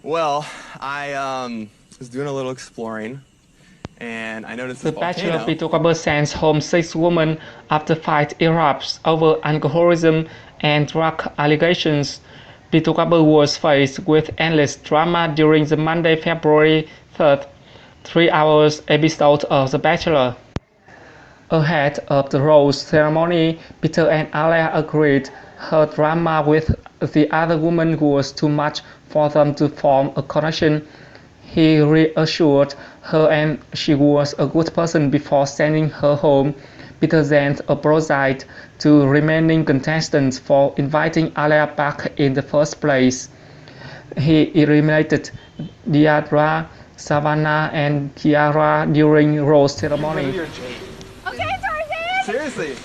Well, I was doing a little exploring, and I noticed The this Bachelor volcano. Peter sends home 6 women after fight erupts over alcoholism and drug allegations. Peter was faced with endless drama during the Monday, February 3rd, 3 hours episode of The Bachelor. Ahead of the rose ceremony, Peter and Alia agreed her drama with the other woman was too much for them to form a connection. He reassured her and she was a good person before sending her home. Peter then apologized to remaining contestants for inviting Alia back in the first place. He eliminated Deidre, Savannah, and Kiara during rose ceremony. Okay, Tarzan! Seriously.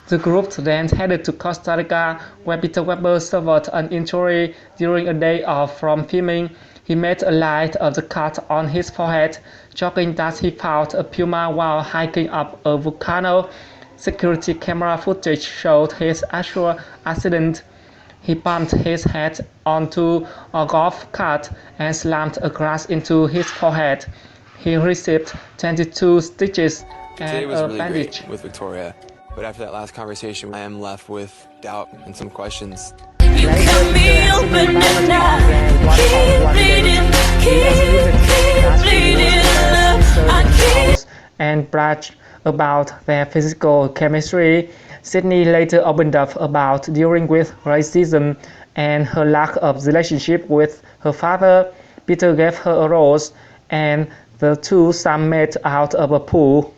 The group then headed to Costa Rica, where Peter suffered an injury during a day off from filming. He made a light of the cut on his forehead, joking that he found a puma while hiking up a volcano. Security camera footage showed his actual accident. He bumped his head onto a golf cart and slammed a glass into his forehead. He received 22 stitches Today and was a really bandage. great with Victoria, but after that last conversation, I am left with doubt and some questions. You cut me open and I keep bleeding, keep bleeding, love. I keep And brag about their physical chemistry. Sydney later opened up about dealing with racism and her lack of relationship with her father. Peter gave her a rose, and the two met out of a pool.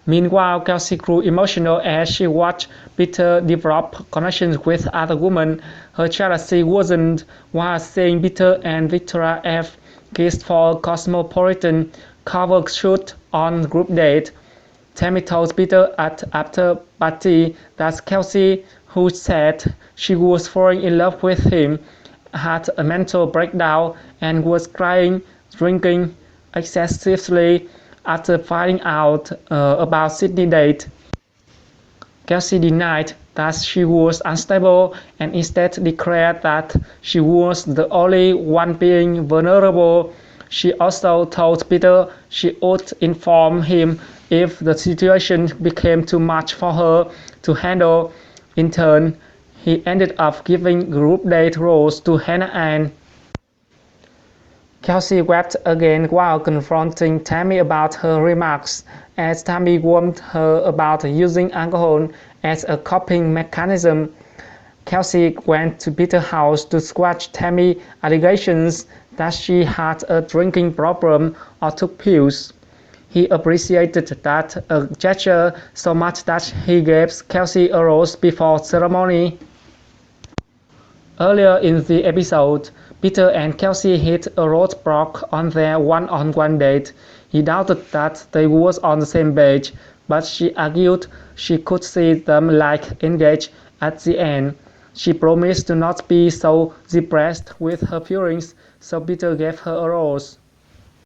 Meanwhile, Kelsey grew emotional as she watched Peter develop connections with other women. Her jealousy worsened while seeing Peter and Victoria F. kissed for a cosmopolitan cover shoot on group date. Tammy told Peter at after party that Kelsey, who said she was falling in love with him, had a mental breakdown and was crying, drinking excessively after finding out about Sydney's date. Kelsey denied that she was unstable and instead declared that she was the only one being vulnerable. She also told Peter she would inform him if the situation became too much for her to handle. In turn, he ended up giving group date roles to Hannah Ann. Kelsey wept again while confronting Tammy about her remarks, as Tammy warned her about using alcohol as a coping mechanism. Kelsey went to Peter's house to squash Tammy's allegations that she had a drinking problem or took pills. He appreciated that gesture so much that he gave Kelsey a rose before ceremony. Earlier in the episode, Peter and Kelsey hit a roadblock on their one-on-one date. He doubted that they were on the same page, but she argued she could see them engaged at the end. She promised to not be so depressed with her feelings, so Peter gave her a rose.